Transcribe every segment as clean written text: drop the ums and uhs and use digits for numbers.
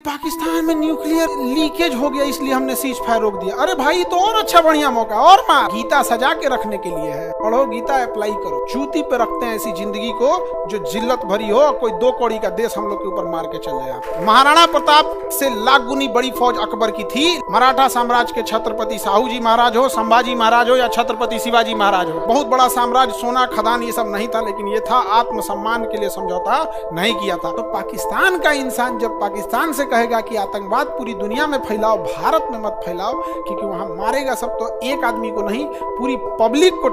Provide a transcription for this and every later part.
पाकिस्तान में nuclear leakage हो गया इसलिए हमने सीज फायर रोक दिया। अरे भाई तो और अच्छा बढ़िया मौका और मार। गीता सजा के रखने के लिए है, पढ़ो गीता, अप्लाई करो। जूती पे रखते हैं ऐसी जिंदगी को जो जिल्लत भरी हो, कोई 2 कौड़ी का देश हम लोग के ऊपर मार के चल जाए। महाराणा प्रताप से लाख गुनी बड़ी फौज अकबर की थी। मराठा साम्राज्य के छत्रपति साहू जी महाराज हो, संभाजी महाराज हो या छत्रपति शिवाजी महाराज हो, बहुत बड़ा साम्राज्य, सोना खदान ये सब नहीं था, लेकिन ये था आत्मसम्मान के लिए समझौता नहीं किया था। तो पाकिस्तान का इंसान जब पाकिस्तान से कहेगा कि आतंकवाद पूरी दुनिया में फैलाओ, भारत में मत फैलाओ, क्योंकि वहां मारेगा सब, तो एक आदमी को नहीं पूरी पब्लिक को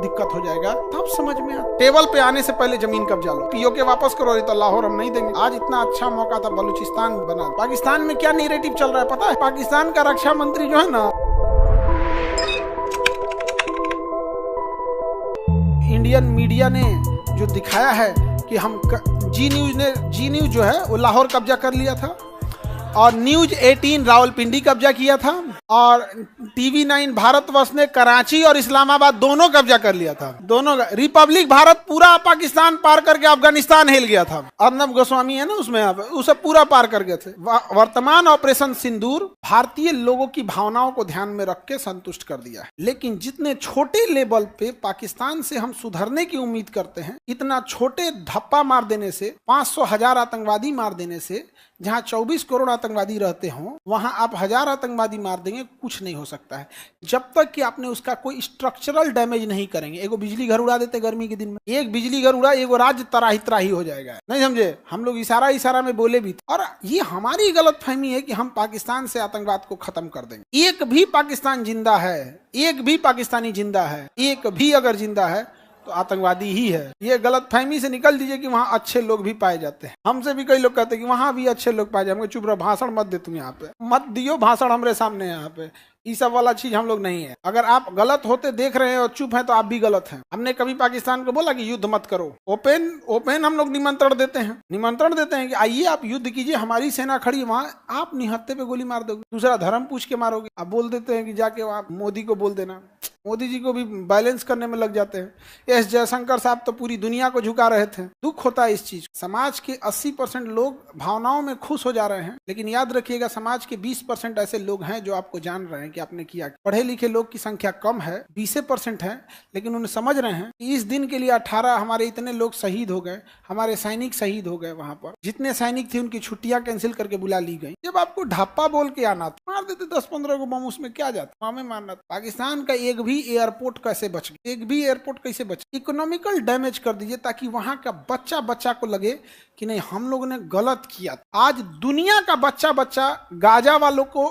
दिक्कत हो जाएगा, तब समझ में आता। टेबल पे आने से पहले जमीन कब्जा लो, पीओ के वापस करो, तो लाहौर हम नहीं देंगे। आज इतना अच्छा मौका था, बलूचिस्तान बना। पाकिस्तान में क्या नैरेटिव चल रहा है पता है? पाकिस्तान का रक्षा मंत्री जो है ना, इंडियन मीडिया ने जो दिखाया है कि हम जी न्यूज जो है वो लाहौर कब्जा कर लिया था, और न्यूज 18 रावलपिंडी कब्जा किया था, और टीवी 9 भारतवर्ष ने कराची और इस्लामाबाद दोनों कब्जा कर लिया था। दोनों रिपब्लिक भारत पूरा पाकिस्तान पार करके अफगानिस्तान हिल गया था। अर्नब गोस्वामी है ना उसमें, उसे पूरा पार कर गए थे। वर्तमान ऑपरेशन सिंदूर भारतीय लोगों की भावनाओं को ध्यान में रख के संतुष्ट कर दिया है। लेकिन जितने छोटे लेवल पे पाकिस्तान से हम सुधरने की उम्मीद करते हैं, इतना छोटे धप्पा मार देने से, 500,000 आतंकवादी मार देने से, जहां 24 करोड़ आतंकवादी रहते हों, वहां आप 1000 आतंकवादी मार देंगे, कुछ नहीं हो सकता है जब तक कि आपने उसका कोई स्ट्रक्चरल डैमेज नहीं करेंगे। एगो बिजली घर उड़ा देते गर्मी के दिन में, एक बिजली घर उड़ा, एगो राज्य तराही तराही हो जाएगा। नहीं समझे? हम लोग इशारा में बोले भी, और ये हमारी गलतफहमी है कि हम पाकिस्तान से आतंकवाद को खत्म कर देंगे। एक भी पाकिस्तान जिंदा है, एक भी पाकिस्तानी जिंदा है, एक भी अगर जिंदा है तो आतंकवादी ही है। ये गलतफहमी से निकल दीजिए कि वहाँ अच्छे लोग भी पाए जाते हैं। हमसे भी कई लोग कहते हैं कि वहाँ भी अच्छे लोग पाए जाते हैं। चुप रहो, भाषण मत दे, तुम यहाँ पे मत दियो भाषण हमरे सामने। यहाँ पे ये सब वाला चीज हम लोग नहीं है। अगर आप गलत होते देख रहे हैं और चुप हैं तो आप भी गलत हैं। हमने कभी पाकिस्तान को बोला कि युद्ध मत करो? ओपन हम लोग निमंत्रण देते हैं कि आइए आप युद्ध कीजिए, हमारी सेना खड़ी है वहाँ, आप निहत्थे पे गोली मार दोगे, दूसरा धर्म पूछ के मारोगे। आप बोल देते हैं कि जाके आप मोदी को बोल देना, मोदी जी को भी बैलेंस करने में लग जाते हैं। एस जयशंकर साहब तो पूरी दुनिया को झुका रहे थे। दुख होता है इस चीज। समाज के 80% लोग भावनाओं में खुश हो जा रहे हैं, लेकिन याद रखिएगा समाज के 20% ऐसे लोग हैं जो आपको जान रहे हैं कि आपने किया। पढ़े लिखे लोग की संख्या कम है, 20% है, लेकिन उन्हें समझ रहे हैं कि इस दिन के लिए 18 हमारे इतने लोग शहीद हो गए, हमारे सैनिक शहीद हो गए। वहां पर जितने सैनिक थे उनकी छुट्टियां कैंसिल करके बुला ली गई। जब आपको ढापा बोल के आना था, मार देते 10-15 को बम, उसमें क्या जाता? हमें मारना था। पाकिस्तान का एक भी एयरपोर्ट कैसे बच गया? एक भी एयरपोर्ट कैसे बच? इकोनॉमिकल डैमेज कर दीजिए ताकि वहां का बच्चा को लगे कि नहीं हम लोगों ने गलत किया। आज दुनिया का बच्चा गाजा वालों को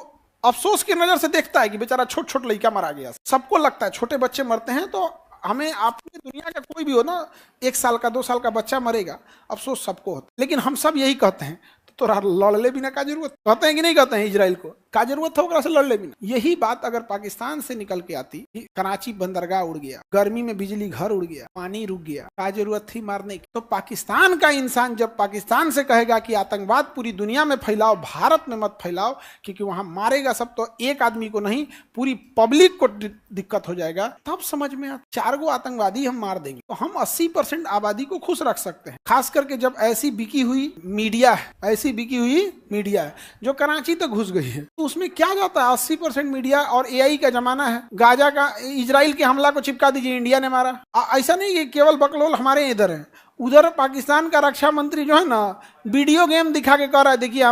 अफसोस की नजर से देखता है कि बेचारा छोट लड़का मारा गया। सबको लगता है छोटे बच्चे मरते हैं तो हमें, आपने दुनिया का कोई भी हो ना, 1 साल का 2 साल का बच्चा मरेगा, अफसोस सबको होता है। लेकिन हम सब यही कहते हैं तो लड़ले बिना का जरूरत, कहते हैं कि नहीं कहते हैं? इजराइल को का जरूरत होगा से लड़ले बिना। यही बात अगर पाकिस्तान से निकल के आती, कराची बंदरगाह उड़ गया, गर्मी में बिजली घर उड़ गया, पानी रुक गया, क्या जरूरत थी मारने की? तो पाकिस्तान का इंसान जब पाकिस्तान से कहेगा कि आतंकवाद पूरी दुनिया में फैलाओ, भारत में मत फैलाओ, क्योंकि वहां मारेगा सब, तो एक आदमी को नहीं पूरी पब्लिक को दिक्कत हो जाएगा, तब समझ में आता। 4 गो आतंकवादी हम मार देंगे तो हम 80% आबादी को खुश रख सकते हैं। खास करके जब ऐसी बिकी हुई मीडिया है जो कराची तक घुस गई है, तो उसमें क्या जाता है? 80% मीडिया और एआई का जमाना है। गाजा का इजराइल के हमला को चिपका दीजिए, इंडिया ने मारा। ऐसा नहीं कि केवल बकलोल हमारे इधर है, उधर पाकिस्तान का रक्षा मंत्री जो है ना, वीडियो गेम दिखा के कह रहा है, देखिए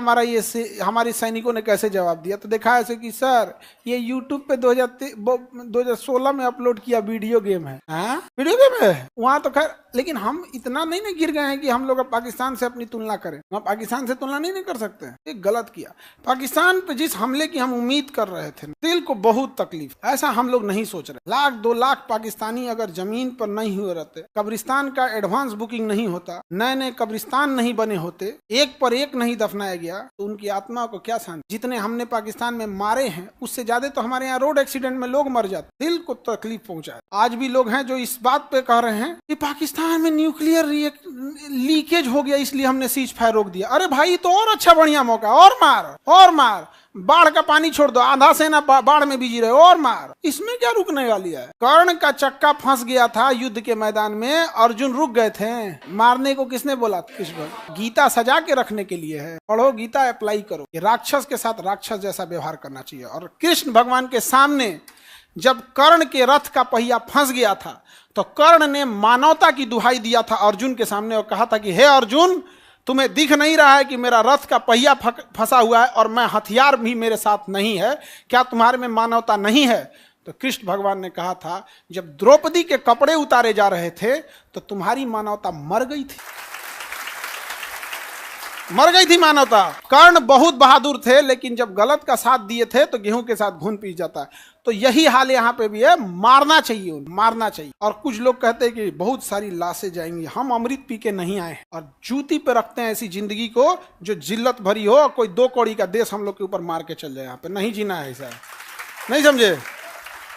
हमारे सैनिकों ने कैसे जवाब दिया। तो देखा ऐसे कि सर ये यूट्यूब पे 2016 में अपलोड किया वीडियो गेम है। वीडियो गेम है वहां तो खैर, लेकिन हम इतना नहीं ना गिर गए हैं कि हम लोग पाकिस्तान से अपनी तुलना करें। हम पाकिस्तान से तुलना नहीं कर सकते हैं, ये गलत किया। पाकिस्तान पे जिस हमले की हम उम्मीद कर रहे थे, दिल को बहुत तकलीफ। ऐसा हम लोग नहीं सोच रहे। 1-2 लाख पाकिस्तानी अगर जमीन पर नहीं हुए रहते, कब्रिस्तान का एडवांस बुकिंग नहीं होता, नए कब्रिस्तान नहीं बने होते, एक पर एक नहीं दफनाया गया, तो उनकी आत्मा को क्या शांति? जितने हमने पाकिस्तान में मारे हैं उससे ज्यादा तो हमारे यहाँ रोड एक्सीडेंट में लोग मर जाते। दिल को तकलीफ पहुंचाए। आज भी लोग हैं जो इस बात पे कह रहे हैं कि पाकिस्तान में न्यूक्लियर लीकेज हो गया इसलिए हमने सीज फायर रोक दिया। अरे भाई तो और अच्छा बढ़िया मौका, और मार। बाढ़ का पानी छोड़ दो, आधा सेना बाढ़ में बिजी रहे और मार, इसमें क्या रुकने वाली है। कर्ण का चक्का फंस गया था युद्ध के मैदान में, अर्जुन रुक गए थे। मारने को किसने बोला? कृष्ण। गीता सजा के रखने के लिए है, पढ़ो गीता, अप्लाई करो। राक्षस के साथ राक्षस जैसा व्यवहार करना चाहिए। और कृष्ण भगवान के सामने जब कर्ण के रथ का पहिया फंस गया था तो कर्ण ने मानवता की दुहाई दिया था अर्जुन के सामने और कहा था कि हे अर्जुन, तुम्हें दिख नहीं रहा है कि मेरा रथ का पहिया फंसा हुआ है और मैं हथियार भी मेरे साथ नहीं है, क्या तुम्हारे में मानवता नहीं है? तो कृष्ण भगवान ने कहा था, जब द्रौपदी के कपड़े उतारे जा रहे थे तो तुम्हारी मानवता मर गई थी, मर गई थी मानवता। कर्ण बहुत बहादुर थे, लेकिन जब गलत का साथ दिए थे तो गेहूं के साथ घुन पीस जाता है। तो यही हाल यहाँ पे भी है, मारना चाहिए, मारना चाहिए। और कुछ लोग कहते हैं कि बहुत सारी लाशें जाएंगी, हम अमृत पी के नहीं आए और जूती पे रखते हैं ऐसी जिंदगी को जो जिल्लत भरी हो, कोई 2 कौड़ी का देश हम लोग के ऊपर मार के चल जाए। यहाँ पे नहीं जीना है ऐसा, नहीं समझे।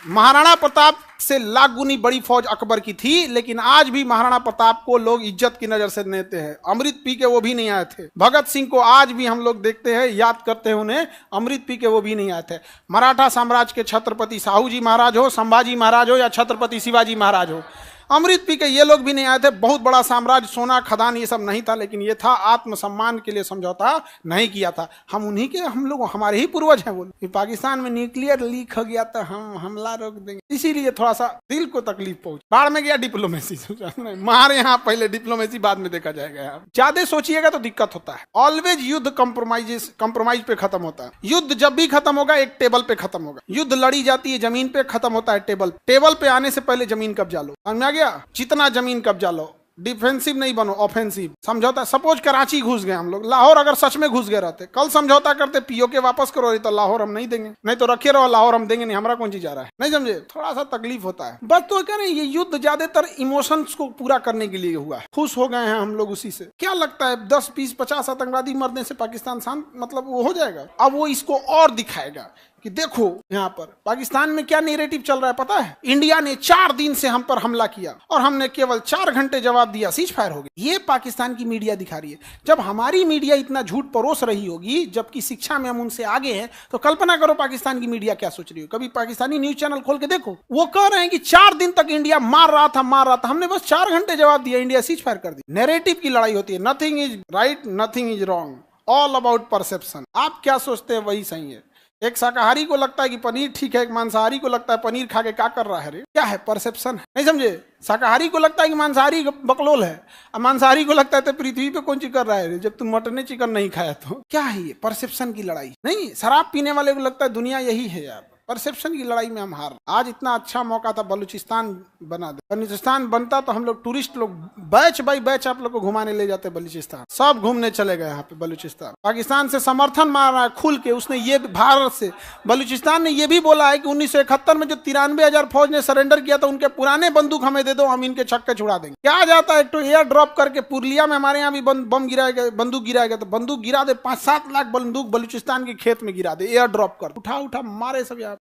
महाराणा प्रताप से लाख गुनी बड़ी फौज अकबर की थी, लेकिन आज भी महाराणा प्रताप को लोग इज्जत की नजर से लेते हैं। अमृत पी के वो भी नहीं आए थे। भगत सिंह को आज भी हम लोग देखते हैं, याद करते हैं उन्हें, अमृत पी के वो भी नहीं आए थे। मराठा साम्राज्य के छत्रपति साहू जी महाराज हो, संभाजी महाराज हो या छत्रपति शिवाजी महाराज हो, अमृत पी के ये लोग भी नहीं आए थे। बहुत बड़ा साम्राज्य, सोना खदान ये सब नहीं था, लेकिन ये था आत्मसम्मान के लिए समझौता नहीं किया था। हम उन्हीं के, हम लोग, हमारे ही पूर्वज हैं। बोले पाकिस्तान में न्यूक्लियर लीक हो गया तो हम हमला रोक देंगे, इसीलिए थोड़ा सा दिल को तकलीफ पहुंची। बाढ़ में गया डिप्लोमेसी, हमारे यहाँ पहले डिप्लोमेसी बाद में देखा जाएगा। ज्यादा सोचिएगा तो दिक्कत होता है। ऑलवेज युद्ध कंप्रोमाइज पे खत्म होता है। युद्ध जब भी खत्म होगा एक टेबल पे खत्म होगा। युद्ध लड़ी जाती है जमीन पे, खत्म होता है टेबल पे आने से पहले जमीन कब्जा लो। समझ गया? जितना जमीन कब्जा लो, डिफेंसिव नहीं बनो, ऑफेंसिव। समझौता, सपोज कराची घुस गए हम लोग, लाहौर अगर सच में घुस गए रहते, कल समझौता करते, पीओके वापस करो, तो लाहौर हम नहीं देंगे, नहीं तो रखे रहो, लाहौर हम देंगे नहीं, हमारा कौन चीज जा रहा है, नहीं समझे। थोड़ा सा तकलीफ होता है बस। तो कह रहे हैं ये युद्ध ज्यादातर इमोशंस को पूरा करने के लिए हुआ है। खुश हो गए हैं हम लोग उसी से। क्या लगता है 10, 20, 50 आतंकवादी मरने से पाकिस्तान शांत, मतलब वो हो जाएगा? अब वो इसको और दिखाएगा कि देखो यहाँ पर पाकिस्तान में क्या नैरेटिव चल रहा है पता है? इंडिया ने 4 दिन से हम पर हमला किया और हमने केवल 4 घंटे जवाब दिया, सीज फायर हो गई। ये पाकिस्तान की मीडिया दिखा रही है। जब हमारी मीडिया इतना झूठ परोस रही होगी, जबकि शिक्षा में हम उनसे आगे हैं, तो कल्पना करो पाकिस्तान की मीडिया क्या सोच रही हो। कभी पाकिस्तानी न्यूज चैनल खोल के देखो, वो कह रहे हैं कि 4 दिन तक इंडिया मार रहा था, हमने बस 4 घंटे जवाब दिया, इंडिया सीज फायर कर दी। नैरेटिव की लड़ाई होती है। Nothing is right, nothing is wrong, all about perception. आप क्या सोचते हैं वही सही है। एक शाकाहारी को लगता है कि पनीर ठीक है, एक मांसाहारी को लगता है पनीर खा के क्या कर रहा है रे, क्या है? परसेप्शन है, नहीं समझे। शाकाहारी को लगता है कि मांसाहारी बकलोल है, और मांसाहारी को लगता है तो पृथ्वी पे कौन चीज कर रहा है रे, जब तुम मटन चिकन नहीं खाया तो। क्या है ये? परसेप्शन की लड़ाई। नहीं, शराब पीने वाले को लगता है दुनिया यही है यार। परसेप्शन की लड़ाई में हम हार। आज इतना अच्छा मौका था बलूचिस्तान बना दे। बलूचिस्तान बनता तो हम लोग टूरिस्ट लोग बैच बाई बैच आप लोग को घुमाने ले जाते बलूचिस्तान। सब घूमने चले गए यहाँ पे बलूचिस्तान। पाकिस्तान से समर्थन मार रहा है खुल के उसने। ये भारत से बलूचिस्तान ने ये भी बोला है कि 1971 में जो 93,000 फौज ने सरेंडर किया था, उनके पुराने बंदूक हमें दे दो, हम इनके छक्के छुड़ा देंगे। क्या जाता है, एक तो एयर ड्रॉप करके पुरलिया में हमारे यहाँ भी बम गिराएगा, बंदूक गिराएगा, तो बंदूक गिरा दे, 5-7 लाख बंदूक बलूचिस्तान के खेत में गिरा दे, एयर ड्रॉप कर, उठा मारे सब यहाँ।